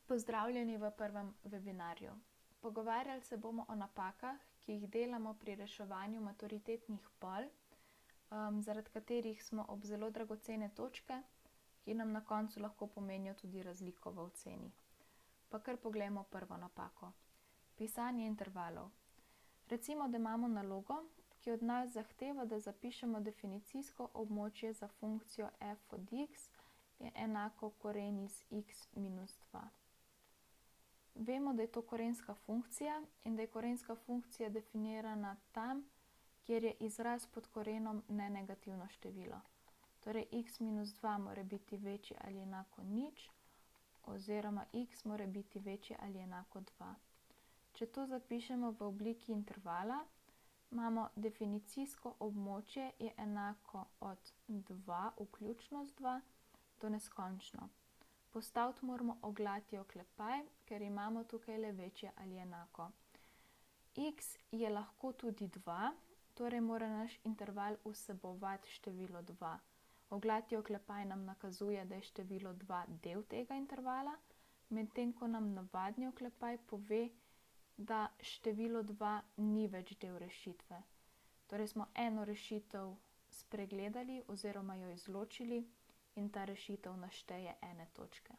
Pozdravljeni v prvem webinarju. Pogovarjali se bomo o napakah, ki jih delamo pri reševanju maturitetnih pol, zaradi katerih smo ob zelo dragocene točke, ki nam na koncu lahko pomenijo tudi razliko v oceni. Pa kar poglejmo prvo napako. Pisanje intervalov. Recimo, da imamo nalogo, ki od nas zahteva, da zapišemo definicijsko območje za funkcijo f od x je enako koren iz x minus 2. Vemo, da je to korenska funkcija in da je korenska funkcija definirana tam, kjer je izraz pod korenom nenegativno število. Torej, x minus 2 mora biti večji ali enako nič, oziroma x mora biti večji ali enako 2. Če to zapišemo v obliki intervala, imamo definicijsko območje je enako od 2 vključno z 2 do neskončno. Postaviti moramo oglati oklepaj, ker imamo tukaj le večje ali enako. X je lahko tudi 2, torej mora naš interval vsebovati število 2. Oglati oklepaj nam nakazuje, da je število 2 del tega intervala, medtem ko nam navadni oklepaj pove, da število 2 ni več del rešitve. Torej smo eno rešitev spregledali oziroma jo izločili in ta rešitev našteje ene točke.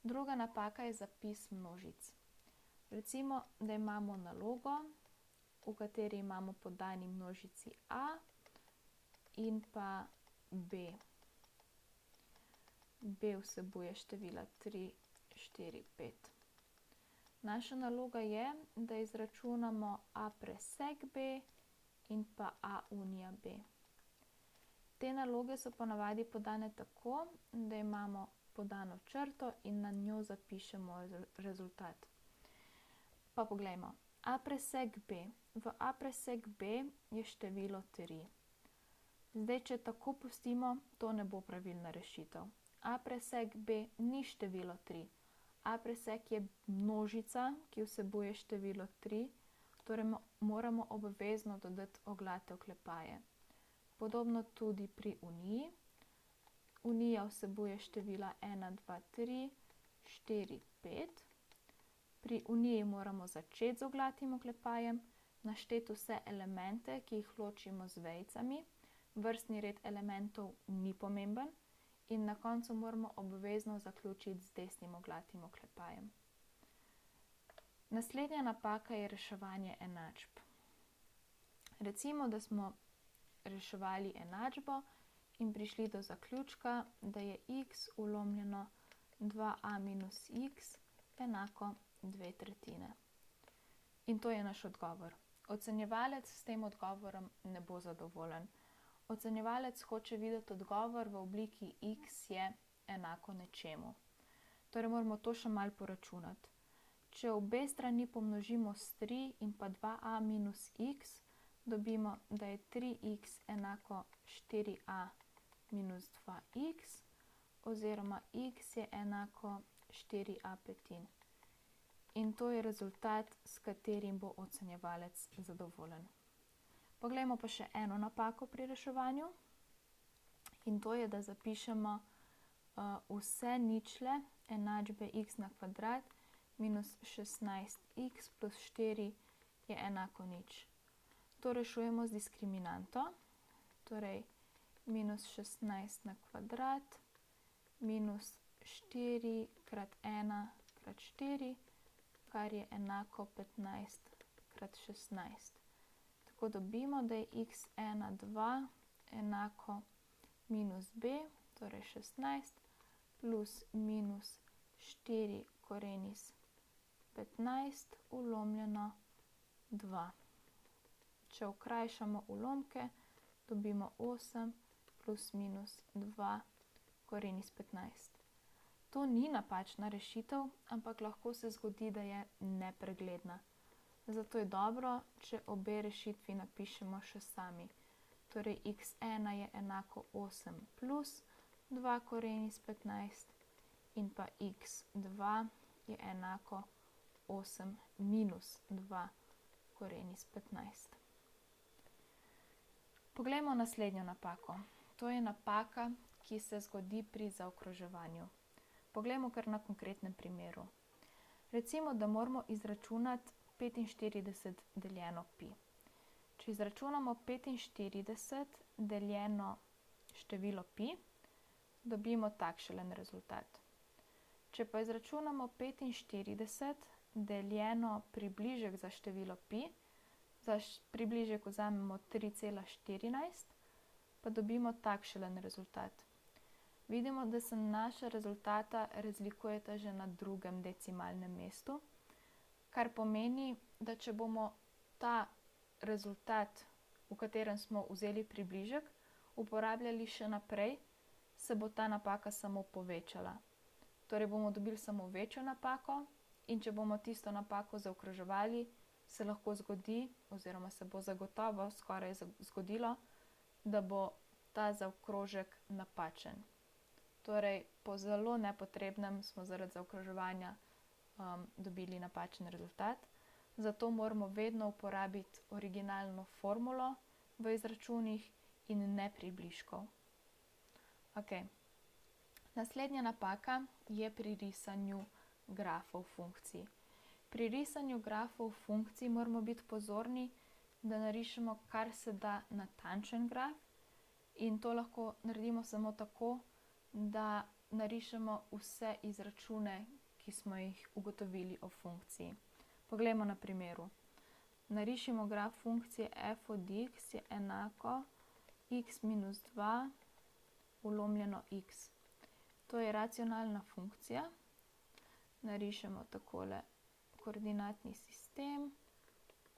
Druga napaka je zapis množic. Recimo, da imamo nalogo, v kateri imamo podani množici A in pa B. B vsebuje števila 3, 4, 5. Naša naloga je, da izračunamo A presek B in pa A unija B. Te naloge so ponavadi podane tako, da imamo podano črto in na njo zapišemo rezultat. Pa poglejmo. A presek B. V A presek B je število 3. Zdaj, če tako pustimo, to ne bo pravilna rešitev. A presek B ni število 3. A presek je množica, ki vsebuje število 3, torej moramo obvezno dodati oglate oklepaje. Podobno tudi pri uniji. Unija vsebuje števila 1, 2, 3, 4, 5. Pri uniji moramo začeti z oglatim oklepajem, našteti vse elemente, ki jih ločimo z vejicami. Vrstni red elementov ni pomemben in na koncu moramo obvezno zaključiti z desnim oglatim oklepajem. Naslednja napaka je reševanje enačb. Recimo, da smo reševali enačbo in prišli do zaključka, da je x vlomljeno 2a minus x enako 2/3. In to je naš odgovor. Ocenjevalec s tem odgovorom ne bo zadovoljen. Ocenjevalec hoče videti odgovor v obliki x je enako nečemu. Torej moramo to še malo poračunati. Če obe strani pomnožimo s 3 in pa 2a minus x, dobimo, da je 3x enako 4a minus 2x, oziroma x je enako 4a petin. In to je rezultat, s katerim bo ocenjevalec zadovoljen. Poglejmo pa še eno napako pri reševanju. In to je, da zapišemo vse ničle enačbe x na kvadrat minus 16x plus 4 je enako nič. To rešujemo z diskriminanto, torej minus 16 na kvadrat minus 4 krat 1 krat 4, kar je enako 15 krat 16. Tako dobimo, da je x1, 2 enako minus b, torej 16, plus minus 4 koren iz 15 vlomljeno 2. Če okrajšamo ulomke, dobimo 8 plus minus 2 koren iz 15. To ni napačna rešitev, ampak lahko se zgodi, da je nepregledna. Zato je dobro, če obe rešitvi napišemo še sami. Torej x1 je enako 8 plus 2 koren iz 15 in pa x2 je enako 8 minus 2 koren iz 15. Poglejmo naslednjo napako. To je napaka, ki se zgodi pri zaokroževanju. Poglejmo kar na konkretnem primeru. Recimo, da moramo izračunati 45 deljeno pi. Če izračunamo 45 deljeno število pi, dobimo takšen rezultat. Če pa izračunamo 45 deljeno približek za število pi, za približek vzamemo 3,14, pa dobimo takšen rezultat. Vidimo, da se naša rezultata razlikujeta že na drugem decimalnem mestu, kar pomeni, da če bomo ta rezultat, v katerem smo vzeli približek, uporabljali še naprej, se bo ta napaka samo povečala. Torej bomo dobili samo večjo napako in če bomo tisto napako zaokroževali, se lahko zgodi, oziroma se bo zagotovo skoraj zgodilo, da bo ta zaokrožek napačen. Torej, po zelo nepotrebnem smo zaradi zaokroževanja dobili napačen rezultat, zato moramo vedno uporabiti originalno formulo v izračunih in ne približkov. Okay. Naslednja napaka je pri risanju grafov funkcij. Pri risanju grafov funkcij moramo biti pozorni, da narišemo kar se da natančen graf, in to lahko naredimo samo tako, da narišemo vse izračune, ki smo jih ugotovili o funkciji. Poglejmo na primeru. Narišimo graf funkcije f od x je enako x minus 2 ulomljeno x. To je racionalna funkcija. Narišemo takole koordinatni sistem,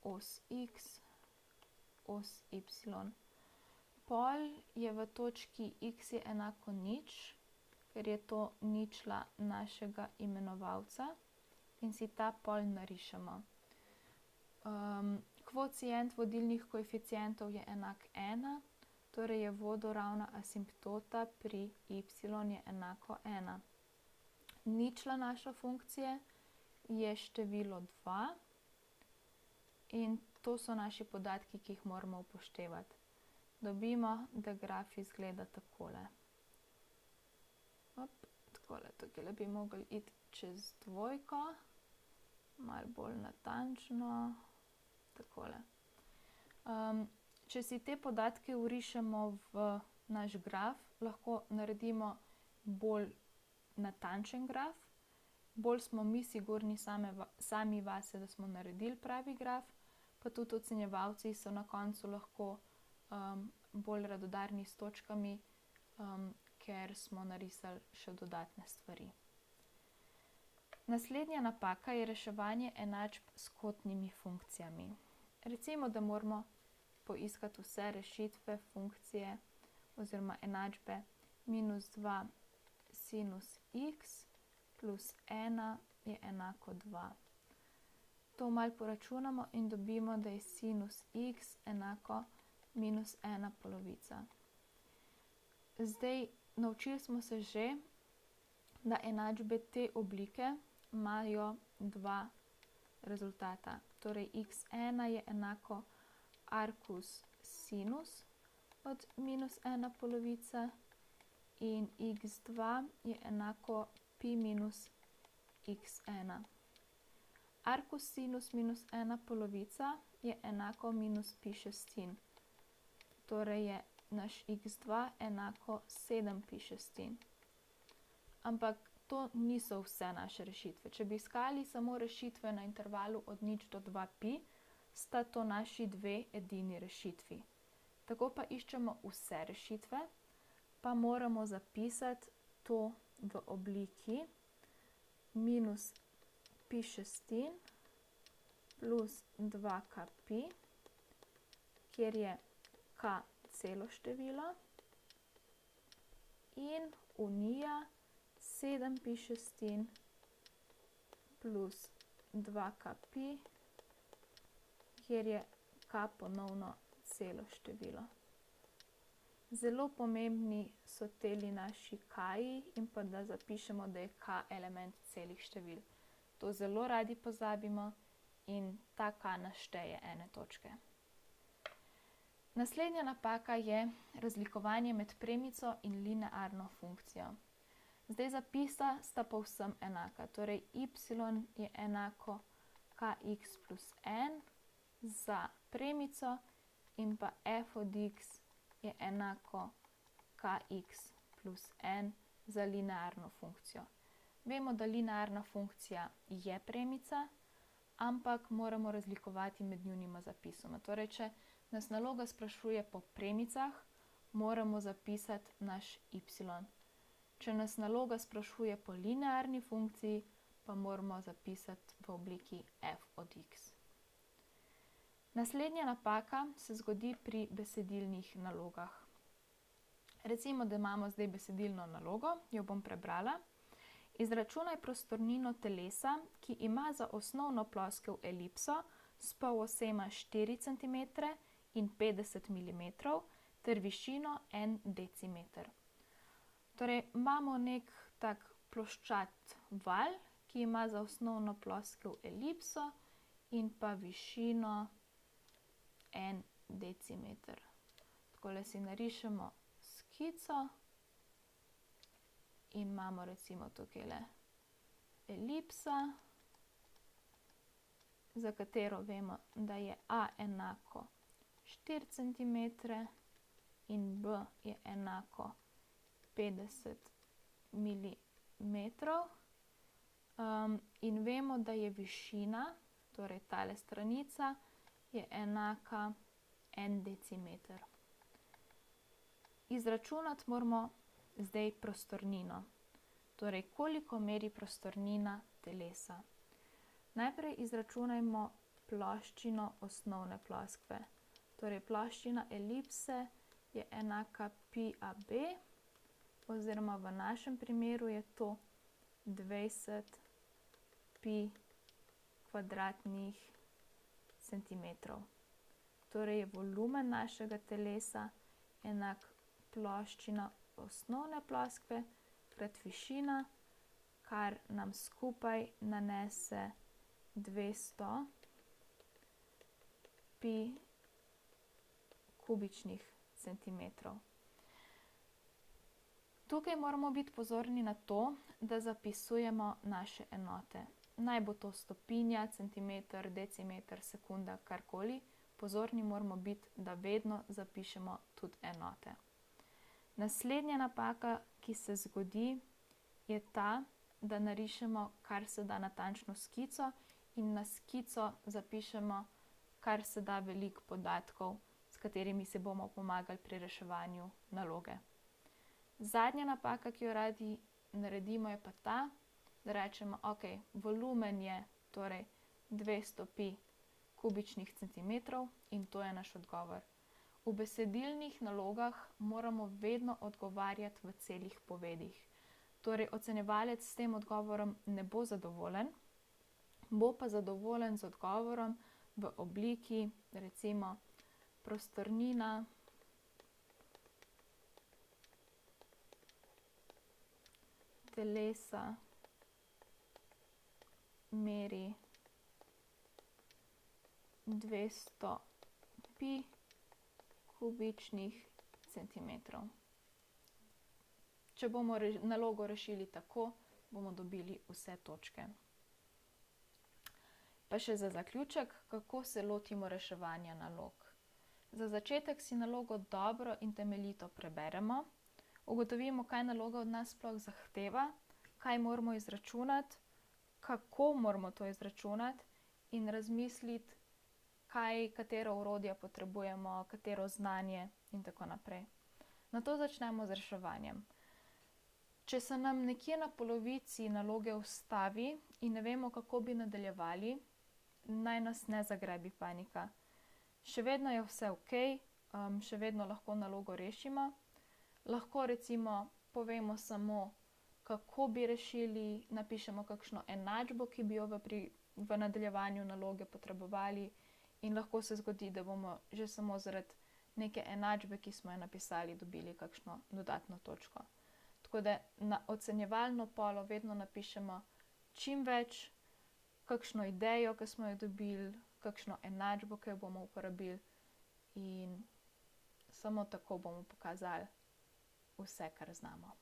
os x, os y. Pol je v točki x je enako nič, ker je to ničla našega imenovalca, in si ta pol narišemo. Kvocient vodilnih koeficientov je enak 1, torej je vodoravna asimptota pri y je enako 1. Ničla naše funkcije je število 2 in to so naši podatki, ki jih moramo upoštevati. Dobimo, da graf izgleda takole. Takole, tukaj bi mogli iti čez dvojko, malo bolj natančno, takole. Če si te podatke vrišemo v naš graf, lahko naredimo bolj natančen graf, bolj smo mi sigurni sami vase, da smo naredili pravi graf, pa tudi ocenjevalci so na koncu lahko bolj radodarni s točkami, ker smo narisali še dodatne stvari. Naslednja napaka je reševanje enačb s kotnimi funkcijami. Recimo, da moramo poiskati vse rešitve funkcije oziroma enačbe minus 2 sinus x plus 1 je enako 2. To malo poračunamo in dobimo, da je sinus x enako minus 1 polovica. Zdaj, naučili smo se že, da enačbe te oblike imajo dva rezultata. Torej, x1 je enako arcus sinus od minus 1 polovica in x2 je enako pi minus x1. Arcus sinus minus 1 polovica je enako minus pi šestin. Torej je naš x2 enako 7 pi šestin. Ampak to niso vse naše rešitve. Če bi iskali samo rešitve na intervalu od 0 do 2 pi, sta to naši dve edini rešitvi. Tako pa iščemo vse rešitve, pa moramo zapisati to v obliki minus pi šestin plus 2k pi, kjer je k celo število in unija 7 pi šestin plus 2k pi, kjer je k ponovno celo število. Zelo pomembni so teli naši k-ji in pa da zapišemo, da je k element celih števil. To zelo radi pozabimo in ta k našteje ene točke. Naslednja napaka je razlikovanje med premico in linearno funkcijo. Zdaj zapisa sta povsem enaka, torej y je enako kx plus n za premico in pa f od x je enako kx plus n za linearno funkcijo. Vemo, da linearna funkcija je premica, ampak moramo razlikovati med njunima zapisoma. Torej, če nas naloga sprašuje po premicah, moramo zapisati naš y. Če nas naloga sprašuje po linearni funkciji, pa moramo zapisati v obliki f od x. Naslednja napaka se zgodi pri besedilnih nalogah. Recimo, da imamo zdaj besedilno nalogo, jo bom prebrala. Izračunaj prostornino telesa, ki ima za osnovno ploskev elipso s polosema 4 cm in 50 mm ter višino 1 decimeter. Torej, imamo nek tak ploščat val, ki ima za osnovno ploskev elipso in pa višino 1 decimeter. Takole si narišemo skico in imamo recimo tukajle elipsa, za katero vemo, da je a enako 4 cm in b je enako 50 mm. In vemo, da je višina, torej tale stranica, je enaka 1 decimeter. Izračunati moramo zdaj prostornino, torej koliko meri prostornina telesa. Najprej izračunajmo ploščino osnovne ploskve. Torej, ploščina elipse je enaka pi ab, oziroma v našem primeru je to 20 pi kvadratnih centimetrov. Torej je volumen našega telesa enak ploščina osnovne ploskve krat višina, kar nam skupaj nanese 200 pi kubičnih centimetrov. Tukaj moramo biti pozorni na to, da zapisujemo naše enote. Naj bo to stopinja, centimeter, decimeter, sekunda, karkoli. Pozorni moramo biti, da vedno zapišemo tudi enote. Naslednja napaka, ki se zgodi, je ta, da narišemo kar se da natančno skico in na skico zapišemo kar se da veliko podatkov, s katerimi se bomo pomagali pri reševanju naloge. Zadnja napaka, ki jo radi naredimo, je pa ta, da rečemo, ok, volumen je torej 200 pi kubičnih centimetrov in to je naš odgovor. V besedilnih nalogah moramo vedno odgovarjati v celih povedih. Torej, ocenjevalec s tem odgovorom ne bo zadovoljen, bo pa zadovoljen z odgovorom v obliki, recimo, prostornina telesa meri 200 pi kubičnih centimetrov. Če bomo nalogo rešili tako, bomo dobili vse točke. Pa še za zaključek, kako se lotimo reševanja nalog. Za začetek si nalogo dobro in temeljito preberemo, ugotovimo, kaj naloga od nas sploh zahteva, kaj moramo izračunati, kako moramo to izračunati in razmisliti, katero orodje potrebujemo, katero znanje in tako naprej. Nato začnemo z reševanjem. Če se nam nekje na polovici naloge ustavi in ne vemo, kako bi nadaljevali, naj nas ne zagrebi panika. Še vedno je vse ok, še vedno lahko nalogo rešimo. Lahko recimo povemo samo, kako bi rešili, napišemo kakšno enačbo, ki bi jo v nadaljevanju naloge potrebovali, in lahko se zgodi, da bomo že samo zaradi neke enačbe, ki smo jo napisali, dobili kakšno dodatno točko. Tako da na ocenjevalno polo vedno napišemo čim več, kakšno idejo, ki smo jo dobili, kakšno enačbo, ki jo bomo uporabili, in samo tako bomo pokazali vse, kar znamo.